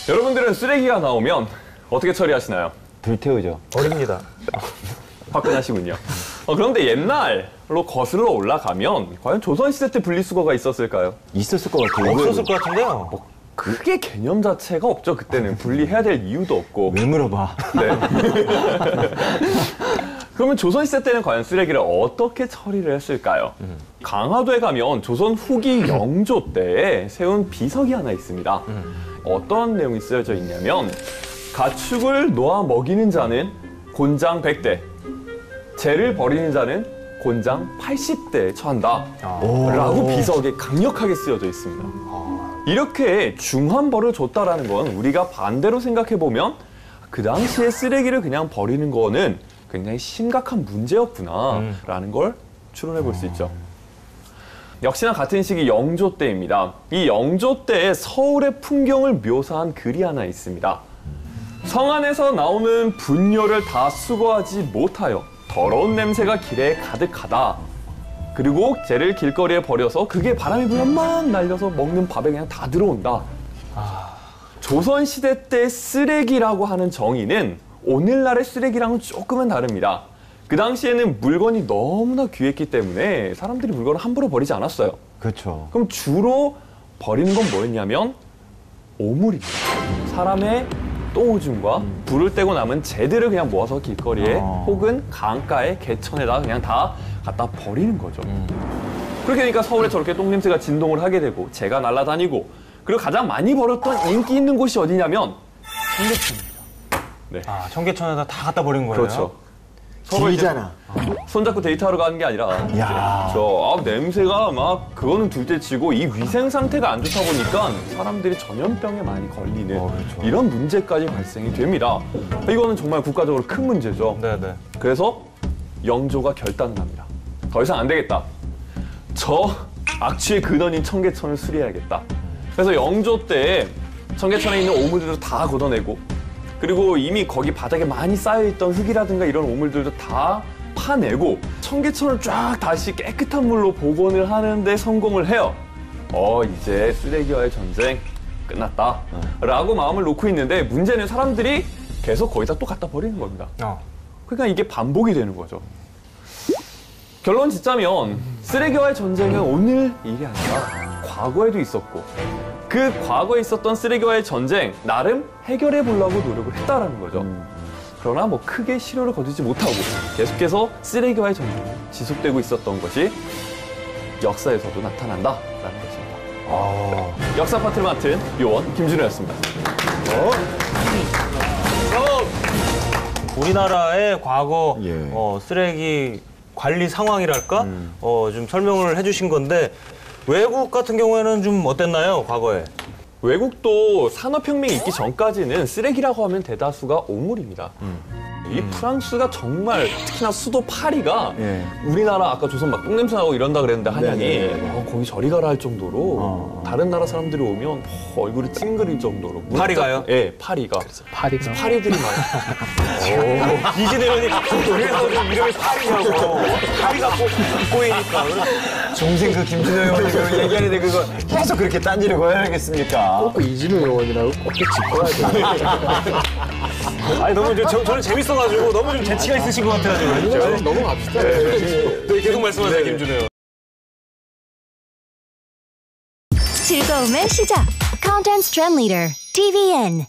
여러분들은 쓰레기가 나오면 어떻게 처리하시나요? 불태우죠. 버립니다. 화끈하시군요. 그런데 옛날로 거슬러 올라가면 과연 조선시대 때 분리수거가 있었을까요? 있었을 것 같아요. 없었을 것 같은데요. 크게 개념 자체가 없죠. 그때는 분리해야 될 이유도 없고. 왜 물어봐? 네. 그러면 조선시대 때는 과연 쓰레기를 어떻게 처리를 했을까요? 강화도에 가면 조선 후기 영조 때에 세운 비석이 하나 있습니다. 어떤 내용이 쓰여져 있냐면 가축을 놓아 먹이는 자는 곤장 100대, 재를 버리는 자는 곤장 80대에 처한다 라고 비석에 강력하게 쓰여져 있습니다. 이렇게 중한 벌을 줬다라는 건 우리가 반대로 생각해보면 그 당시에 쓰레기를 그냥 버리는 거는 굉장히 심각한 문제였구나 라는 걸 추론해 볼 수 있죠. 역시나 같은 시기 영조 때입니다. 이 영조 때의 서울의 풍경을 묘사한 글이 하나 있습니다. 성 안에서 나오는 분뇨를 다 수거하지 못하여 더러운 냄새가 길에 가득하다. 그리고 쟤를 길거리에 버려서 그게 바람이 불면 막 날려서 먹는 밥에 그냥 다 들어온다. 조선시대 때 쓰레기라고 하는 정의는 오늘날의 쓰레기랑은 조금은 다릅니다. 그 당시에는 물건이 너무나 귀했기 때문에 사람들이 물건을 함부로 버리지 않았어요. 그렇죠. 그럼 주로 버리는 건 뭐였냐면 오물입니다. 사람의 똥오줌과 불을 떼고 남은 재들을 그냥 모아서 길거리에 혹은 강가에 개천에다 그냥 다 갖다 버리는 거죠. 그렇게 되니까 서울에 저렇게 똥냄새가 진동을 하게 되고 재가 날아다니고 그리고 가장 많이 버렸던 인기 있는 곳이 어디냐면 청계천입니다. 네. 청계천에다 다 갖다 버린 거예요? 그렇죠. 길잖아. 손잡고 데이트하러 가는 게 아니라 야. 냄새가 막 그거는 둘째치고 이 위생 상태가 안 좋다 보니까 사람들이 전염병에 많이 걸리는 그렇죠. 이런 문제까지 발생이 됩니다. 이거는 정말 국가적으로 큰 문제죠. 네네. 그래서 영조가 결단을 합니다. 더 이상 안 되겠다. 저 악취의 근원인 청계천을 수리해야겠다. 그래서 영조 때 청계천에 있는 오물들을 다 걷어내고 그리고 이미 거기 바닥에 많이 쌓여있던 흙이라든가 이런 오물들도 다 파내고 청계천을 쫙 다시 깨끗한 물로 복원을 하는데 성공을 해요. 이제 쓰레기와의 전쟁 끝났다 라고 마음을 놓고 있는데 문제는 사람들이 계속 거기다 또 갖다 버리는 겁니다. 그러니까 이게 반복이 되는 거죠. 결론 짓자면 쓰레기와의 전쟁은 오늘 일이 아니라 과거에도 있었고 그 과거에 있었던 쓰레기와의 전쟁 나름 해결해 보려고 노력을 했다라는 거죠. 그러나 뭐 크게 실효를 거두지 못하고 계속해서 쓰레기와의 전쟁이 지속되고 있었던 것이 역사에서도 나타난다라는 것입니다. 역사 파트를 맡은 요원 김준호였습니다. 우리나라의 과거 예. 쓰레기 관리 상황이랄까? 좀 설명을 해주신 건데 외국 같은 경우에는 좀 어땠나요, 과거에? 외국도 산업혁명이 있기 전까지는 쓰레기라고 하면 대다수가 오물입니다. 이 프랑스가 정말 특히나 수도 파리가 우리나라 아까 조선 막 똥냄새 나고 이런다 그랬는데 한양이 거기 저리 가라 할 정도로 다른 나라 사람들이 오면 얼굴이 찡그릴 정도로 파리가요? 네, 파리가. 파리가. 파리들이 막 이진혜원이 그래서 좀 이름이 파리냐고. 파리가 꼭 보이니까. 동생 그 김준호 의원이 얘기하는데 그거 계속 그렇게 딴지를 거야겠습니까? 꼭 이진우 의원이라고 꼭 짚어야 돼. 아니 너무 저는 재밌어가지고 너무 좀 재치가 있으신 것 같아가지고. 넘어갑시다. 계속 말씀하세요, 김준호 의원. 즐거움의 시작. Content Trend Leader, TVN.